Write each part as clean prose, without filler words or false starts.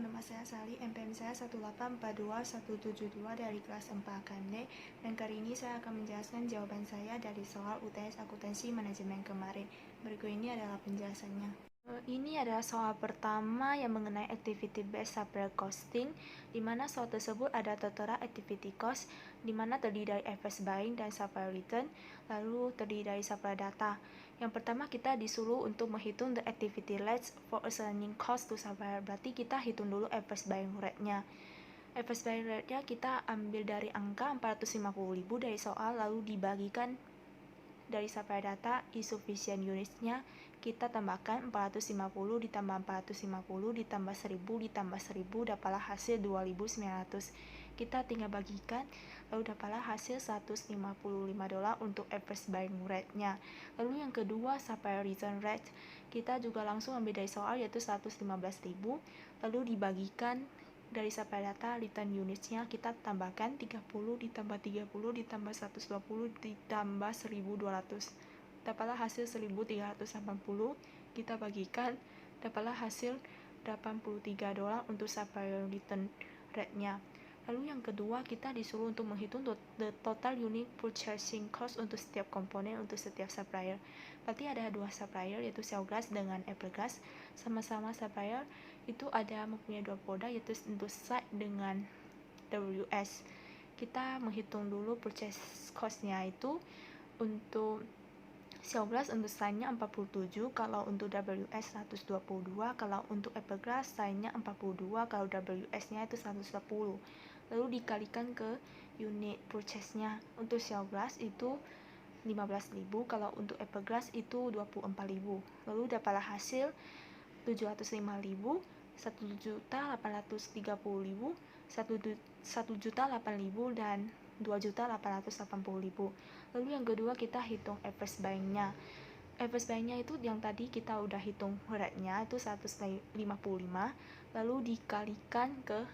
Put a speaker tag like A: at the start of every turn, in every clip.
A: nama saya Sali, NPM saya 1842172 dari kelas 4 KMD, dan kali ini saya akan menjelaskan jawaban saya dari soal UTS Akuntansi Manajemen kemarin. Berikut ini adalah penjelasannya. Ini adalah soal pertama yang mengenai Activity Based Supplier Costing, di mana soal tersebut ada tertera Activity Cost, di mana terdiri dari Adverse Buying dan Supplier Return, lalu terdiri dari Supplier Data. Yang pertama kita disuruh untuk menghitung the activity rates for assigning cost to supplier. Berarti kita hitung dulu Adverse Buying Rate-nya. Adverse Buying Rate-nya kita ambil dari angka 450.000 dari soal, lalu dibagikan dari supplier data insufficient units-nya, kita tambahkan 450 ditambah 450 ditambah 1000 ditambah 1000 dapatlah hasil 2.900. Kita tinggal bagikan, lalu dapatlah hasil $155 untuk adverse buying rate-nya. Lalu yang kedua, supplier return rate, kita juga langsung ambil dari soal, yaitu 115.000, lalu dibagikan dari supplier data return units-nya, kita tambahkan 30 ditambah 30 ditambah 120 ditambah 1200, dapatlah hasil 1380. Kita bagikan, dapatlah hasil $83 untuk supplier return rate-nya. Lalu yang kedua, kita disuruh untuk menghitung the total unit purchasing cost untuk setiap komponen untuk setiap supplier. Berarti ada dua supplier, yaitu Shellglass dengan Everglass. Sama-sama supplier itu ada mempunyai dua produk, yaitu untuk site dengan WS. Kita menghitung dulu purchase cost-nya itu untuk Shellglass untuk site-nya 47, kalau untuk WS 122, kalau untuk Everglass site-nya 42, kalau WS-nya itu 110. Lalu dikalikan ke unit purchase-nya. Untuk Shellglass itu 15.000, kalau untuk Everglass itu 24.000. Lalu dapatlah hasil 705.000, 1.830.000, 1.008.000 dan 2.880.000. Lalu yang kedua kita hitung adverse buying-nya. Adverse buying-nya itu yang tadi kita udah hitung rate-nya itu 155, lalu dikalikan ke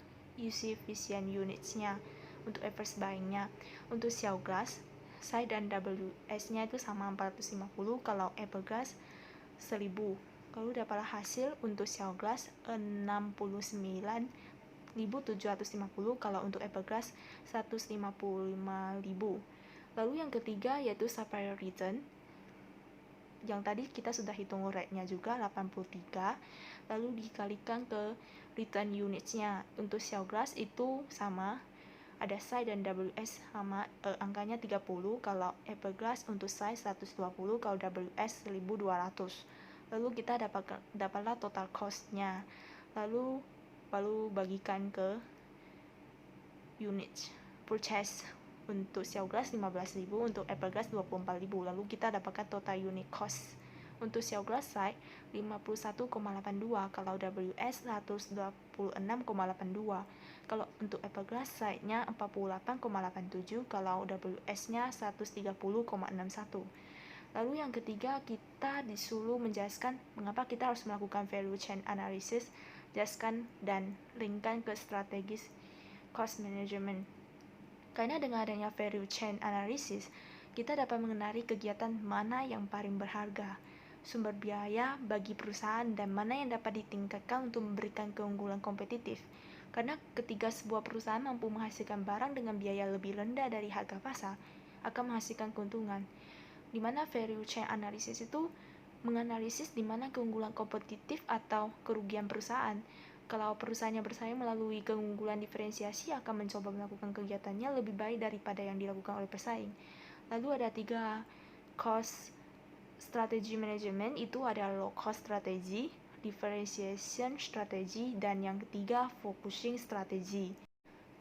A: insufficient units-nya untuk adverse buying-nya. Untuk Shellglass, site dan WS-nya itu sama 450, kalau Everglass 1000. Lalu dapatlah hasil untuk Shellglass 69.750, kalau untuk Everglass 155.000. Lalu yang ketiga yaitu supplier return. Yang tadi kita sudah hitung rate-nya juga 83, lalu dikalikan ke return units-nya. Untuk Shellglass itu sama, ada site dan WS sama, angkanya 30, kalau Everglass untuk site 120, kalau WS 1200. Lalu kita dapatlah total cost-nya, lalu baru bagikan ke unit purchase. Untuk Shellglass 15.000, untuk Everglass 24.000. Lalu kita dapatkan total unit cost. Untuk Shellglass site 51,82, kalau WS 126,82. Kalau untuk Everglass site-nya 48,87, kalau WS-nya 130,61. Lalu yang ketiga, kita disuruh menjelaskan mengapa kita harus melakukan value chain analysis, jelaskan dan linkkan ke strategis cost management. Karena dengan adanya value chain analysis, kita dapat mengenali kegiatan mana yang paling berharga, sumber biaya bagi perusahaan, dan mana yang dapat ditingkatkan untuk memberikan keunggulan kompetitif. Karena ketika sebuah perusahaan mampu menghasilkan barang dengan biaya lebih rendah dari harga pasar, akan menghasilkan keuntungan. Di mana value chain analysis itu menganalisis di mana keunggulan kompetitif atau kerugian perusahaan. Kalau perusahaannya bersaing melalui keunggulan diferensiasi, akan mencoba melakukan kegiatannya lebih baik daripada yang dilakukan oleh pesaing. Lalu ada 3 cost strategy management, itu ada low cost strategy, differentiation strategy, dan yang ketiga focusing strategy.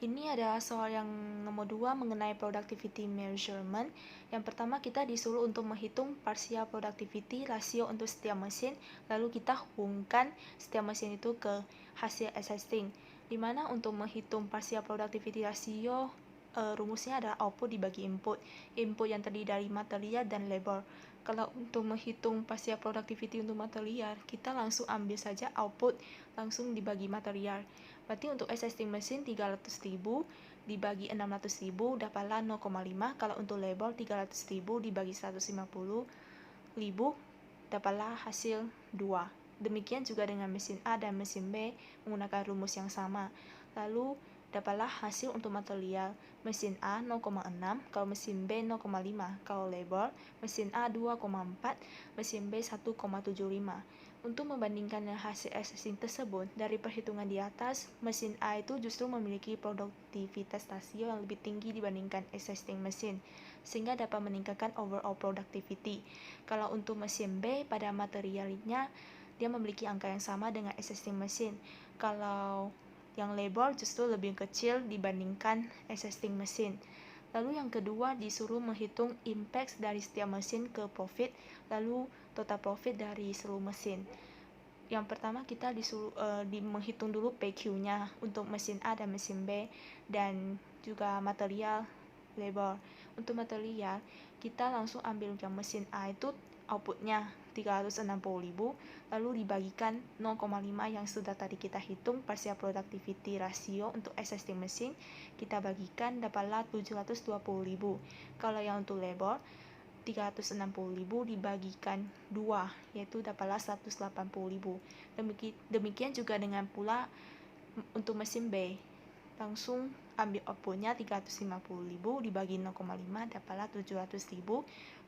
A: Ini adalah soal yang nomor 2 mengenai productivity measurement. Yang pertama kita disuruh untuk menghitung partial productivity ratio untuk setiap mesin, lalu kita hubungkan setiap mesin itu ke hasil existing. Dimana untuk menghitung partial productivity ratio, rumusnya adalah output dibagi input yang terdiri dari material dan labor. Kalau untuk menghitung partial productivity untuk material, kita langsung ambil saja output langsung dibagi material. Berarti untuk existing mesin 300.000 dibagi 600.000 dapatlah 0,5. Kalau untuk labor 300.000 dibagi 150.000 dapatlah hasil 2. Demikian juga dengan mesin A dan mesin B menggunakan rumus yang sama. Lalu dapatlah hasil untuk material. Mesin A 0,6, kalau mesin B 0,5, kalau labor mesin A 2,4, mesin B 1,75. Untuk membandingkan hasil assessing tersebut, dari perhitungan di atas, mesin A itu justru memiliki produktivitas rasio yang lebih tinggi dibandingkan existing mesin, sehingga dapat meningkatkan overall productivity. Kalau untuk mesin B, pada materialnya dia memiliki angka yang sama dengan existing mesin. Kalau yang labor justru lebih kecil dibandingkan existing mesin. Lalu yang kedua disuruh menghitung impact dari setiap mesin ke profit, lalu total profit dari seluruh mesin. Yang pertama kita disuruh menghitung dulu PQ-nya untuk mesin A dan mesin B dan juga material labor. Untuk material kita langsung ambil yang mesin A itu outputnya 360.000, lalu dibagikan 0,5 yang sudah tadi kita hitung partial productivity ratio untuk existing mesin, kita bagikan dapatlah 720.000. Kalau yang untuk labor 360.000 dibagikan 2, yaitu dapatlah 180.000. Demikian juga dengan pula untuk mesin B, langsung ambil outputnya 350.000 dibagi 0,5 dapatlah 700.000.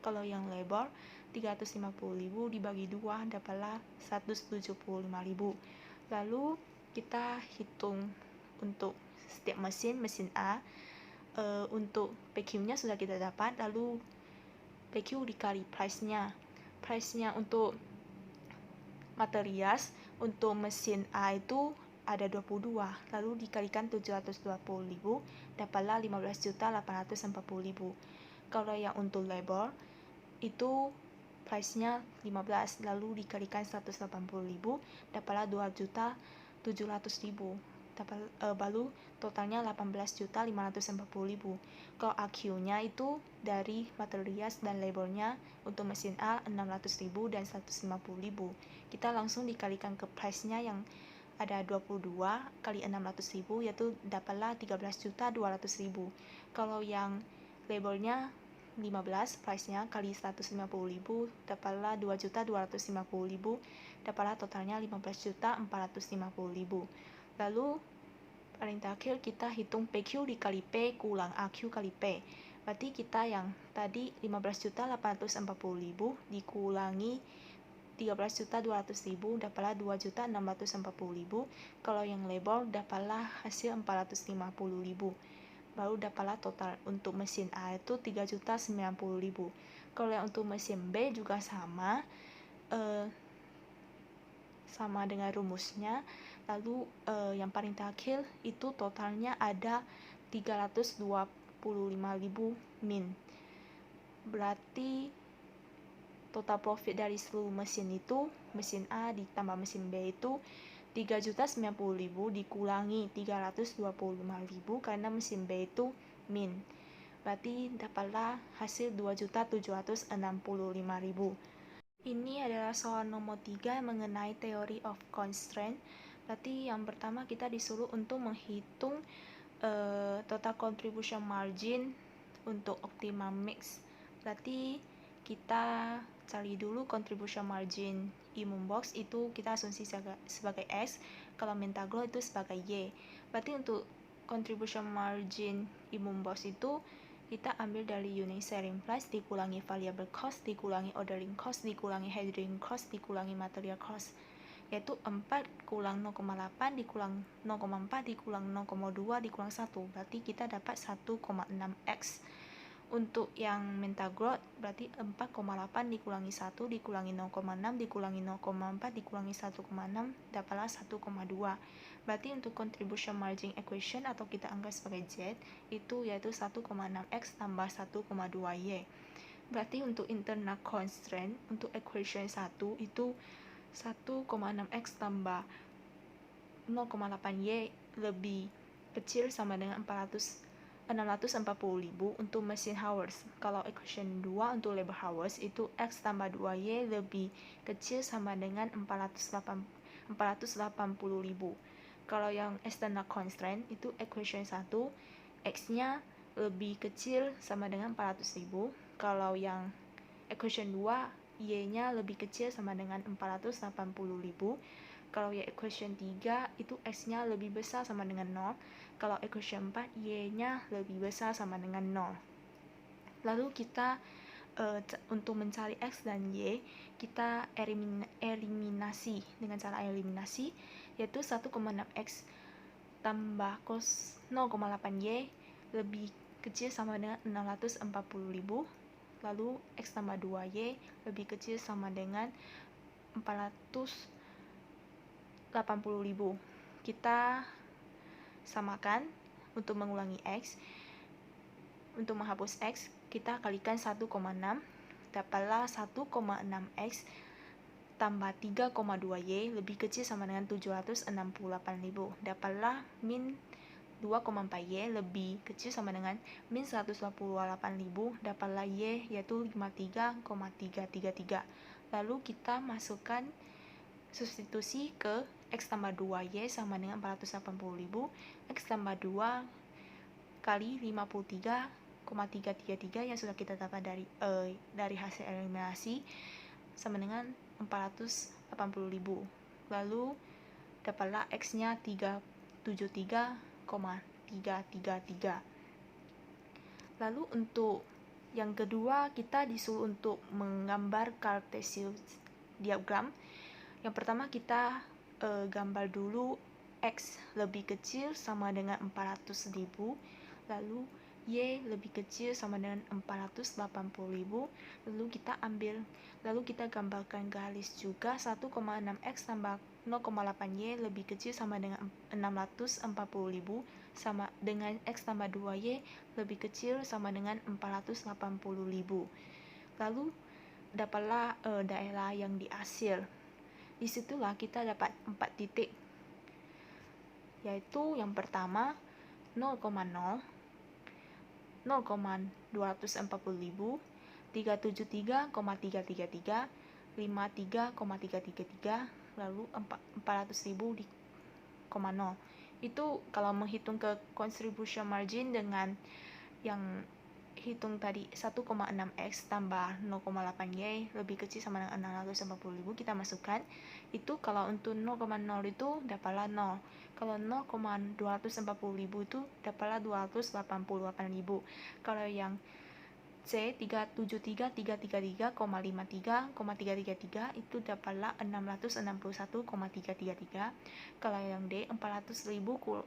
A: Kalau yang labor 350.000 dibagi 2 dapatlah 175.000. Lalu kita hitung untuk setiap mesin A, untuk PQ-nya sudah kita dapat, lalu PQ dikali price-nya untuk materials untuk mesin A itu ada 22, lalu dikalikan 720.000 dapatlah 15.840.000. Kalau yang untuk labor itu price-nya 15, lalu dikalikan 180.000 dapatlah 2.700.000. Baru totalnya 18.540.000. Kalau AQ-nya itu dari materials dan labornya untuk mesin A 600.000 dan 150.000. Kita langsung dikalikan ke price-nya yang ada 22 kali 600.000, yaitu dapatlah 13.200.000. Kalau yang labornya 15, price-nya kali 150.000 dapatlah 2.250.000, dapatlah totalnya 15.450.000. Lalu paling terakhir kita hitung PQ dikali P kurang AQ kali P. Berarti kita yang tadi 15.840.000 dikurangi 13.200.000 dapatlah 2.640.000. Kalau yang labor dapatlah hasil 450.000. Baru dapatlah total untuk mesin A itu 3.090.000. Kalau yang untuk mesin B juga sama dengan rumusnya. Lalu yang paling terakhir itu totalnya ada 325.000 min. Berarti total profit dari seluruh mesin itu, mesin A ditambah mesin B itu 3.090.000 dikurangi 325.000 karena mesin B itu min. Berarti dapatlah hasil 2.765.000. Ini adalah soal nomor 3 mengenai theory of constraint. Berarti yang pertama kita disuruh untuk menghitung total contribution margin untuk optimum mix. Berarti kita cari dulu contribution margin Imum Box itu kita asumsi sebagai X, kalau Mentagro itu sebagai Y. Berarti untuk contribution margin Imum Box itu kita ambil dari unit selling price dikurangi variable cost dikurangi ordering cost dikurangi handling cost dikurangi material cost, yaitu 4 kurang 0,8 dikurang 0,4 dikurang 0,2 dikurang 1, berarti kita dapat 1,6x. Untuk yang Mentagro berarti 4,8 dikurangi 1 dikurangi 0,6 dikurangi 0,4 dikurangi 1,6 dapatlah 1,2. Berarti untuk contribution margin equation atau kita anggap sebagai Z itu yaitu 1,6x tambah 1,2y. Berarti untuk internal constraint untuk equation 1 itu 1,6x tambah 0,8y lebih kecil sama dengan 640.000 untuk mesin hours. Kalau equation 2 untuk labor hours itu X tambah 2Y lebih kecil sama dengan 480.000. Kalau yang external constraint itu equation 1 X-nya lebih kecil sama dengan 400.000. Kalau yang equation 2 Y-nya lebih kecil sama dengan 480.000. Kalau ya equation 3 itu X-nya lebih besar sama dengan 0. Kalau equation 4 Y-nya lebih besar sama dengan 0. Lalu kita untuk mencari X dan Y, kita eliminasi dengan cara eliminasi, yaitu 1,6X tambah cos 0,8Y lebih kecil sama dengan 640.000. Lalu X tambah 2Y lebih kecil sama dengan 480.000. Kita samakan untuk mengulangi X. Untuk menghapus X, kita kalikan 1,6, dapatlah 1,6X tambah 3,2Y lebih kecil sama dengan 768.000. Dapatlah min 2,4Y lebih kecil sama dengan min 188.000. Dapatlah Y yaitu 53,333. Lalu kita masukkan substitusi ke X tambah 2Y sama dengan 480.000. X tambah 2 kali 53,333 yang sudah kita dapat dari hasil eliminasi sama dengan 480.000. Lalu dapatlah X-nya 373,333. Lalu untuk yang kedua, kita disuruh untuk menggambar Cartesian diagram. Yang pertama kita gambar dulu X lebih kecil sama dengan 400.000, lalu Y lebih kecil sama dengan 480.000, lalu kita gambarkan garis juga 1,6X tambah 0,8Y lebih kecil sama dengan 640.000 sama dengan X tambah 2Y lebih kecil sama dengan 480.000. Lalu dapatlah daerah yang dihasil. Disitulah kita dapat 4 titik, yaitu yang pertama 0,0, 0,240.000, 373,333, 53,333, lalu 400.000 di 0. Itu kalau menghitung ke contribution margin dengan yang hitung tadi 1,6X tambah 0,8Y lebih kecil sama dengan 640.000, kita masukkan. Itu kalau untuk 0,0 itu dapatlah 0. Kalau 0,240.000 itu dapatlah 288.000. Kalau yang C 373,333,333 itu dapatlah 661,333. Kalau yang D 400.000,0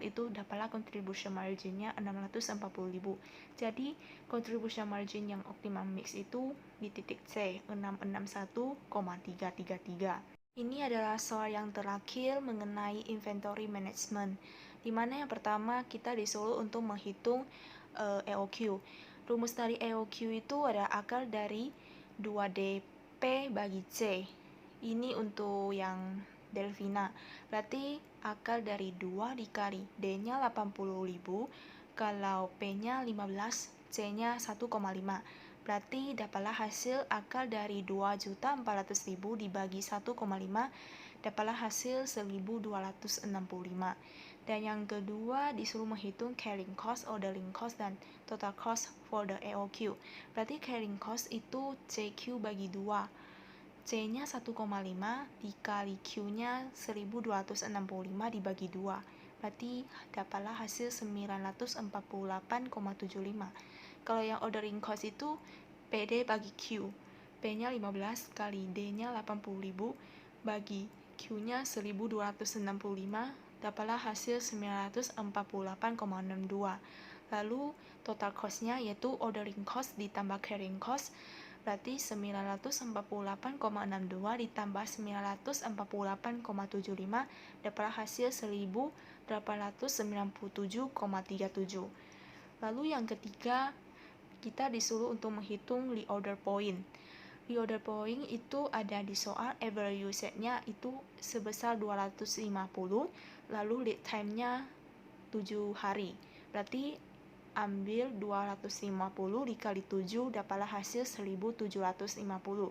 A: itu dapatlah contribution marginnya 640.000. Jadi contribution margin yang optimum mix itu di titik C 661,333. Ini adalah soal yang terakhir mengenai inventory management, di mana yang pertama kita disuruh untuk menghitung EOQ. Rumus dari EOQ itu ada akar dari 2DP bagi C. Ini untuk yang Delvina. Berarti akar dari 2 dikali D-nya 80.000, kalau P-nya 15, C-nya 1,5. Berarti dapatlah hasil akar dari 2.400.000 dibagi 1,5, dapatlah hasil 1.265. Dan yang kedua disuruh menghitung carrying cost, ordering cost, dan total cost for the EOQ. Berarti carrying cost itu CQ bagi 2. C-nya 1,5 dikali Q-nya 1.265 dibagi 2. Berarti dapatlah hasil 948,75. Kalau yang ordering cost itu PD bagi Q. P-nya 15 kali D-nya 80.000 bagi Q-nya 1.265, dapatlah hasil 948,62. Lalu total cost-nya yaitu ordering cost ditambah carrying cost, berarti 948,62 ditambah 948,75, dapatlah hasil 1.897,37. Lalu yang ketiga, kita disuruh untuk menghitung reorder point. Reorder point itu ada di soal, average usage-nya itu sebesar 250, lalu lead time-nya 7 hari. Berarti ambil 250 dikali 7, dapatlah hasil 1.750.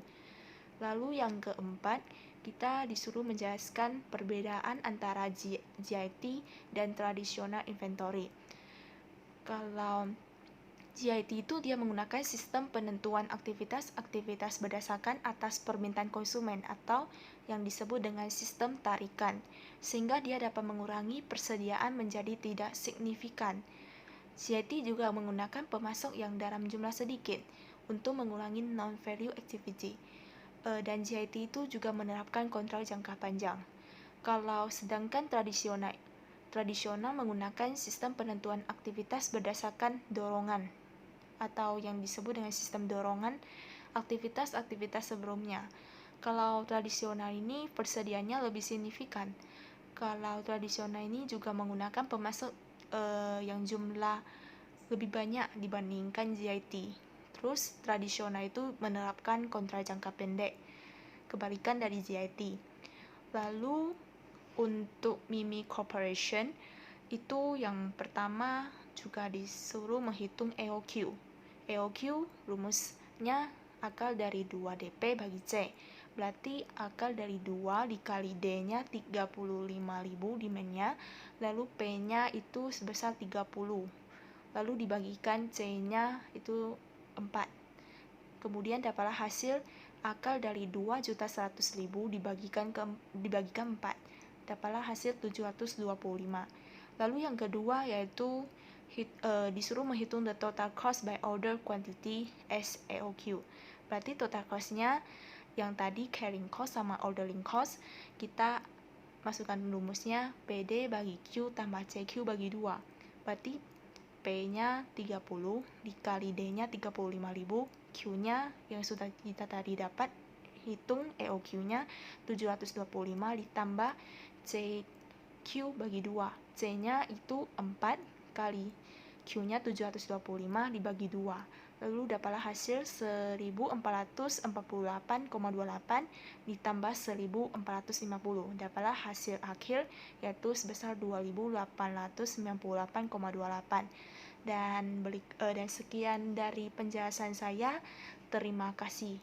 A: Lalu yang keempat, kita disuruh menjelaskan perbedaan antara GIT dan traditional inventory. Kalau JIT itu dia menggunakan sistem penentuan aktivitas berdasarkan atas permintaan konsumen atau yang disebut dengan sistem tarikan, sehingga dia dapat mengurangi persediaan menjadi tidak signifikan. JIT juga menggunakan pemasok yang dalam jumlah sedikit untuk mengurangi non-value activity. Dan JIT itu juga menerapkan kontrol jangka panjang. Kalau sedangkan tradisional menggunakan sistem penentuan aktivitas berdasarkan dorongan atau yang disebut dengan sistem dorongan aktivitas-aktivitas sebelumnya. Kalau tradisional ini persediaannya lebih signifikan. Kalau tradisional ini juga menggunakan pemasok yang jumlah lebih banyak dibandingkan JIT. Terus tradisional itu menerapkan kontrol jangka pendek, kebalikan dari JIT. Lalu untuk Mimi Corporation itu yang pertama juga disuruh menghitung EOQ. EOQ rumusnya akal dari 2DP bagi C. Berarti akal dari 2 dikali D-nya 35.000 demand-nya, lalu P-nya itu sebesar 30. Lalu dibagikan C-nya itu 4. Kemudian dapatlah hasil akal dari 2.100.000 dibagikan 4. Dapatlah hasil 725. Lalu yang kedua yaitu disuruh menghitung the total cost by order quantity as EOQ. Berarti total cost-nya yang tadi carrying cost sama ordering cost, kita masukkan rumusnya PD bagi Q tambah CQ bagi 2. Berarti P-nya 30 dikali D-nya 35.000, Q-nya yang sudah kita tadi dapat hitung EOQ-nya 725 ditambah CQ bagi 2. C-nya itu 4 kali Q-nya 725 dibagi 2. Lalu dapatlah hasil 1448,28 ditambah 1450. Dapatlah hasil akhir yaitu sebesar 2898,28. Dan sekian dari penjelasan saya. Terima kasih.